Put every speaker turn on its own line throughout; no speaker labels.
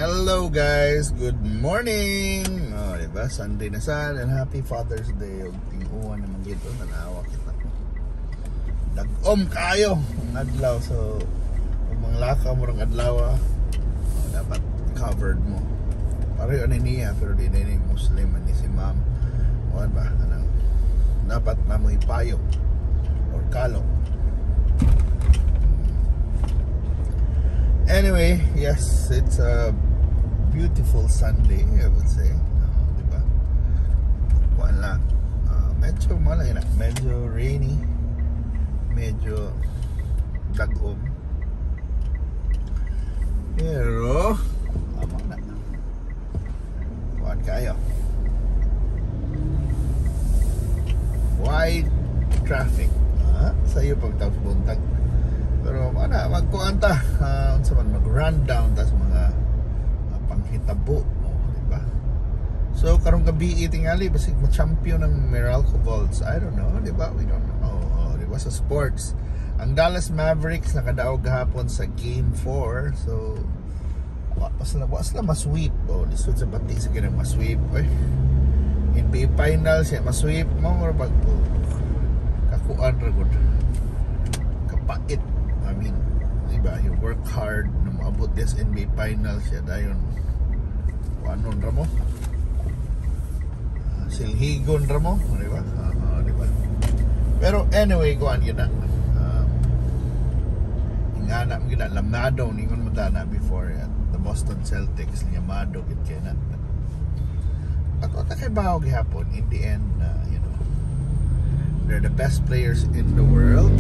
Hello guys, good morning. Diba? Sunday na sad and happy Father's Day. Og ting-uwan naman dito, tanawa kita. Dag-om kayo ang adlaw, so kung manglaka mo ng adlaw, dapat covered mo. Pareho ni niya pero di na ni Muslim ni si ma'am. Kuan ba kanang dapat na mo ipayo or kalo. Anyway, yes, it's a beautiful Sunday, I would say. Diba? Wala. Medyo malay na. Medyo rainy. Medyo dagom. Pero, tama na. Kuhaan kayo. Wide traffic. Sa'yo pagtapos buntag. Pero magkuhan ta sa mag-run down tas mga panghitabo, diba? So karong gabi tingali basig ma-champion ng Meralco Vaults. I don't know, diba? We don't know. Diba sa sports, ang Dallas Mavericks nakadaog gahapon sa Game 4. So was na ma-sweep. Lisod sa bati sa ganang ma-sweep. NBA Finals siya ma-sweep mo pag kakuan ra gud. Kapait. I mean, diba, you work hard na maabot this NBA Finals siya dayon anon ra mo silhigon ra mo, diba? Diba? Pero anyway, kuan yun na ingana mo gina lamado ningon mo na before at the Boston Celtics lamado gid kay na ako ta kay bawo gihapon in the end, you know, they're the best players in the world.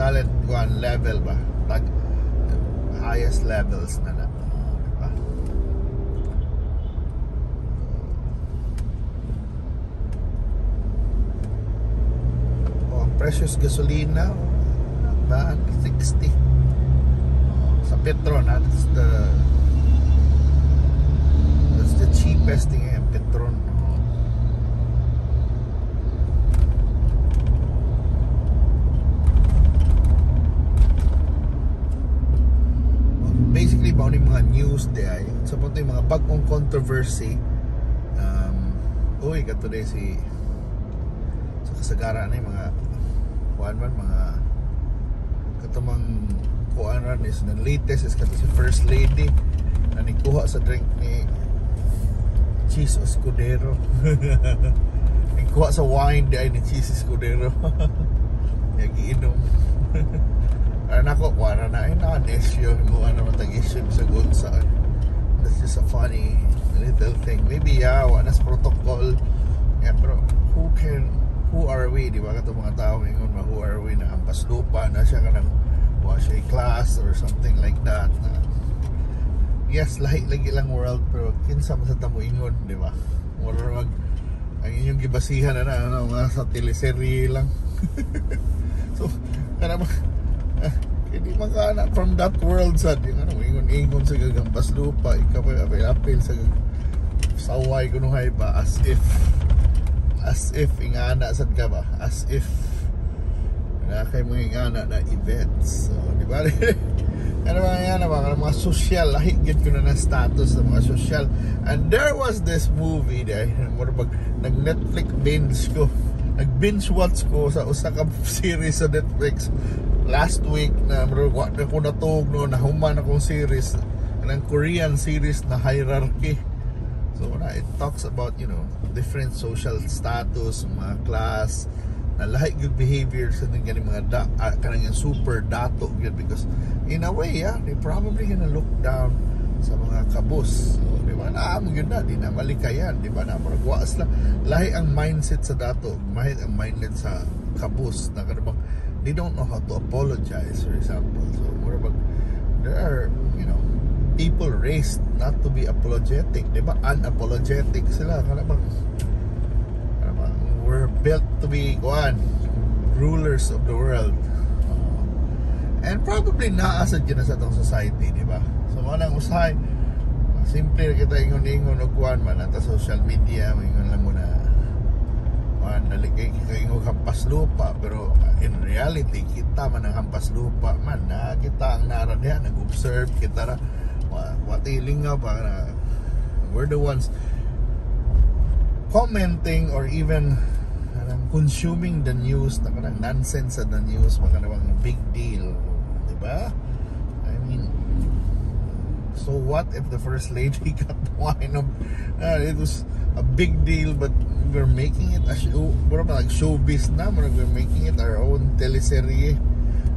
Talent kuan level ba tag highest levels na diba? Precious gasolina ba 60 sa Petron, that's the cheapest thing Petron. Basically ba yung mga news day sa punto yung mga bagong controversy. Uy kato day si sa kasagara na yung mga kuan man mga katamang kuan ran is the latest is kato si First Lady na nikuha sa drink ni Cheese Escudero. Nikuha sa wine day ni Cheese Escudero. Giinom. Nako kuara na issue mo naman tag-issue sa good side. That's just a funny little thing. Maybe wanas protocol. Yeah, pero who are we, di ba? Kato mga tao ingon who are we na ampas lupa na siya kanang wash a class or something like that. Yes, lahi lagi lang world pero kinsa man sa tamo ingon, di ba? Wala ang inyong gibasihan na mga sa teleserye lang. So, kana hindi makana from that world sad yung ingon sa gagampas lupa ikaw apil sa saway kunuhay ba as if ingana sad ka ba as if na kay mga ingana na events, so di ba? Ano ba yan mga social lahi gid ko na status ng mga social. And there was this movie there nag Netflix binge watch ko sa usa ka series sa Netflix last week na ko natog nahuman akong series ng Korean series na Hierarchy. So it talks about, you know, different social status, mga class na lahi good behavior sa ganing mga kanang super dato good because in a way they probably gonna look down sa mga kabus. So, di ba na yun na di na malikayan, di ba na maragwaas lang lahi ang mindset sa dato, mahit ang mindset sa kabus na kanang they don't know how to apologize, for example. So there are, you know, people raised not to be apologetic, di ba? Unapologetic sila. Kanabang we're built to be rulers of the world. And probably naasad yun na sa itong society, di ba? So manang usahay simple kita ingon-ingon og kuan man ata social media, ingon lang mo na naligay kayo hampas lupa, pero in reality kita man ang hampas lupa man, na kita ang naradihan, nag-observe kita ra watilingaw pa na we're the ones commenting or even consuming the news na kanang nonsense sa the news, maka namang big deal, di ba? I mean, so what if the first lady got wine of it was a big deal, but we're making it a show, like showbiz na, we're making it our own teleserye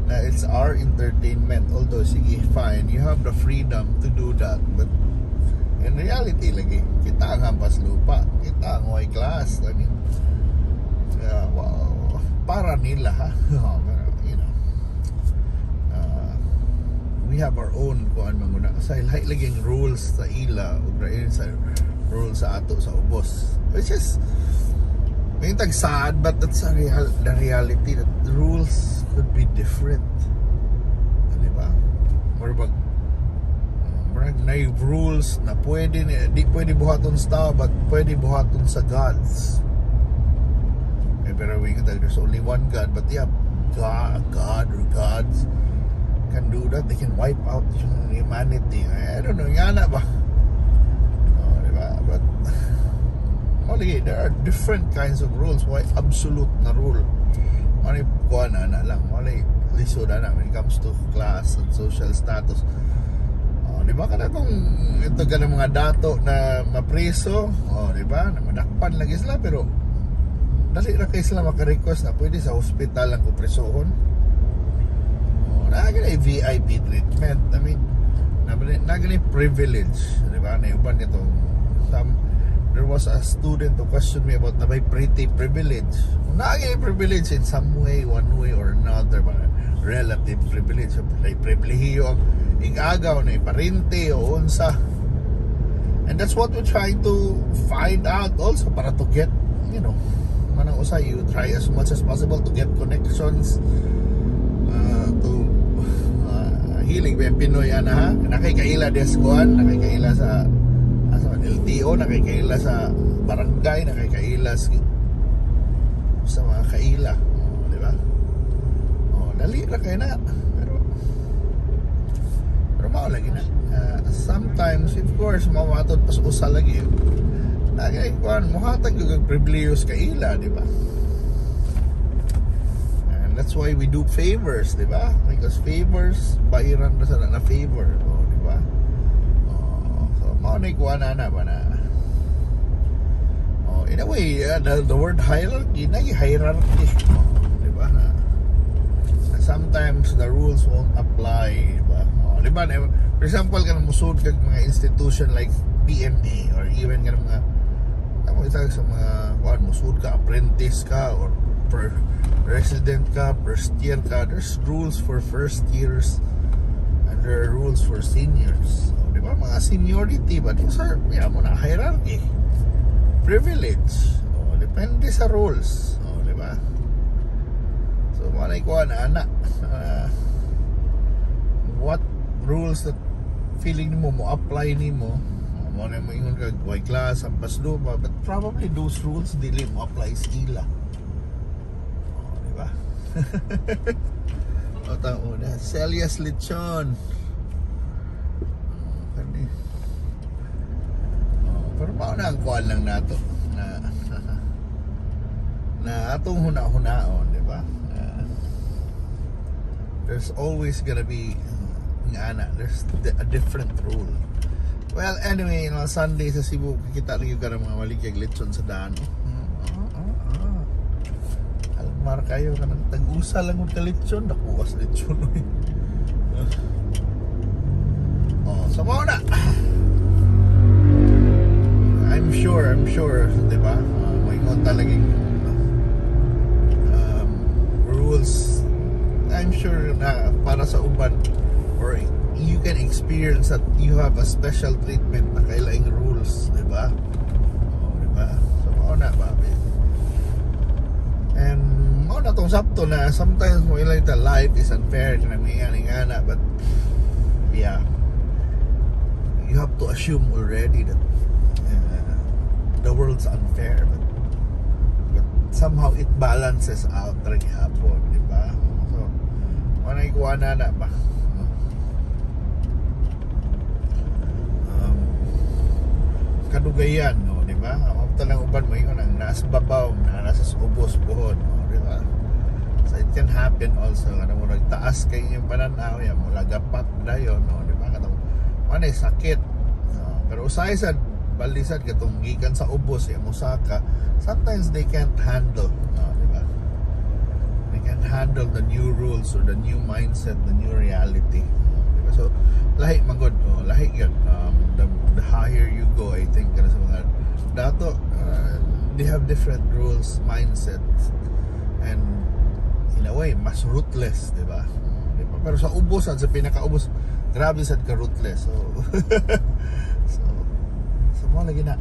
na it's our entertainment. Although sige, fine, you have the freedom to do that, but in reality lagi kita ang hampas lupa, kita ang high class. I mean, well, para nila ha, you know, we have our own kuan manguna sa lahi laging rules sa ila ug sa rules sa ato sa ubos, which is may tag sad, but that's the reality that the rules could be different, di ba? Murag na rules na pwede di pwede buhaton sa tao, but pwede buhaton sa gods. Pero we can tell there's only one God, but yeah, God or gods can do that. They can wipe out humanity. I don't know, nga na ba? Oh, diba? But only there are different kinds of rules. Why absolute na rule? Mali kuha na lang. Mali lisod na when it comes to class and social status. Oh, diba ka na kung ito ka ng mga dato na mapriso, oh, diba? Na madakpan lagi sila, pero dali na kayo sila makarequest na pwede sa hospital ang kupresohon. Oh, nagana VIP treatment. I mean, nagana privilege, di ba? Naiuban nito. There was a student who questioned me about na may pretty privilege. Nagana privilege in some way, one way or another, relative privilege. Like privilehiyo ang igagaw na iparente o unsa. And that's what we're trying to find out also, para to get, you know, manang usa, you try as much as possible to get connections to healing. May Pinoy ana ha, nakikaila deskuan, nakikaila sa LTO, nakikaila sa barangay, nakikaila sa mga kaila, di ba? Dali ra kay na, pero mao lagi na. Sometimes of course mawatod pas usa lagi. Nagay kuan mohatag yung privileges ka ila, di ba? And that's why we do favors, di ba? Because favors bayaran na sa na favor, di ba? So mao na kuan na ba na? In a way, the word hierarchy na hierarchy, di ba? Sometimes the rules won't apply, di ba? Di ba? For example, kanang musud kag mga institution like PMA or even kanang mga sa mga kuan musud ka, apprentice ka or per resident ka, first year ka, there's rules for first years and there are rules for seniors. So, di ba? Mga seniority ba? These are, mo na hierarchy, privilege. So, depende sa rules. So, di ba? So, malay kuan ana, what rules that feeling mo apply nimo, mo na mo ingon kag white class ang paslupa, but probably those rules dili mo apply sa ila. Di ba? O tao na Celia's lechon. Pero mao na ang kuan lang nato na atong huna-hunaon, di ba? There's always gonna be there's a different rule. Well, anyway, Sunday sa Cebu, kita rin yung mga maligayang lechon sa daan. Almar kayo ka ng tag-usa lang yung lechon, nakuwas lechon. So mo na. I'm sure, di ba? May ngon talagang rules. I'm sure na para sa uban, or you can experience that you have a special treatment na kailaing rules, di ba? Di ba? So, mao na ba? And mao na tong Sabto na sometimes mo ilay ta life is unfair na nga, but yeah, you have to assume already that the world's unfair, but somehow it balances out rin hapon, di ba? So manay kuha na ba kadugayan, no, di ba? Ang talang uban mo yun ang nasa babaw, nasa ubos buhon, no, di ba? So it can happen also kada mo nagtaas kay yung pananaw ya mo lagapat dayon, no, di ba? Katong manay sakit, no? Pero usay sad balisan katong gikan sa ubos ya musaka, sometimes they can't handle, no, di ba? They can't handle the new rules or the new mindset, the new reality, no, di ba? So lahi magod, no, lahi yun. The higher you go, I think kana sa mga dato, they have different rules, mindsets, and in a way mas ruthless, di ba? Pero sa ubos, sa pinakaubos, grabe sad ka ruthless. So so mo lagi na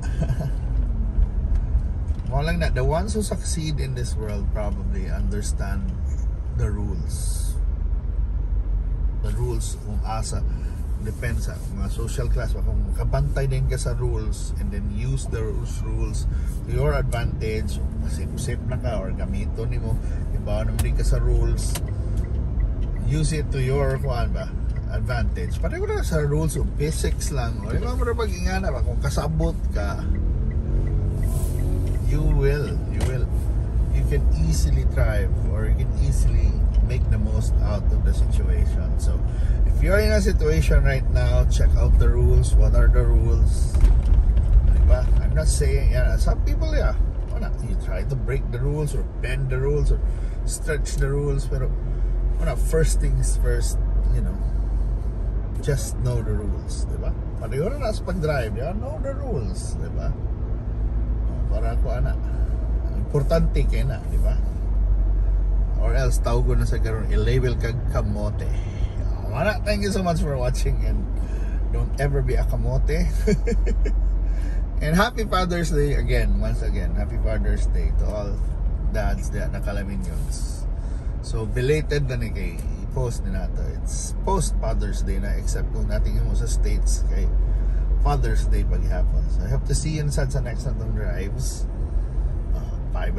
mo lang na the ones who succeed in this world probably understand the rules kung asa depends sa mga social class kung kabantay din ka sa rules and then use those rules to your advantage, sip na ka or gamito nimo ibaw naman din ka sa rules, use it to your kuan ba advantage. Pareho na sa rules of basics lang, o di ba mo na pag-ingana ba kung kasabot ka, you can easily thrive or you can easily make the most out of the situation. So if you're in a situation right now, check out the rules. What are the rules? Diba? I'm not saying, some people, you try to break the rules or bend the rules or stretch the rules, pero first things first, just know the rules, diba? Pareho na sa pag-drive, know the rules, diba? Para ako importante kayo na, diba? Or else tawag na sa karon i-label kag kamote. Wala, thank you so much for watching and don't ever be a kamote. And happy Father's Day again, once again. Happy Father's Day to all dads na Calaminians. So belated na ni kay post na nato. It's post Father's Day na, except kung natingin mo sa States kay Father's Day paghapon. So I hope to see you inside sa next natong drives. Bye.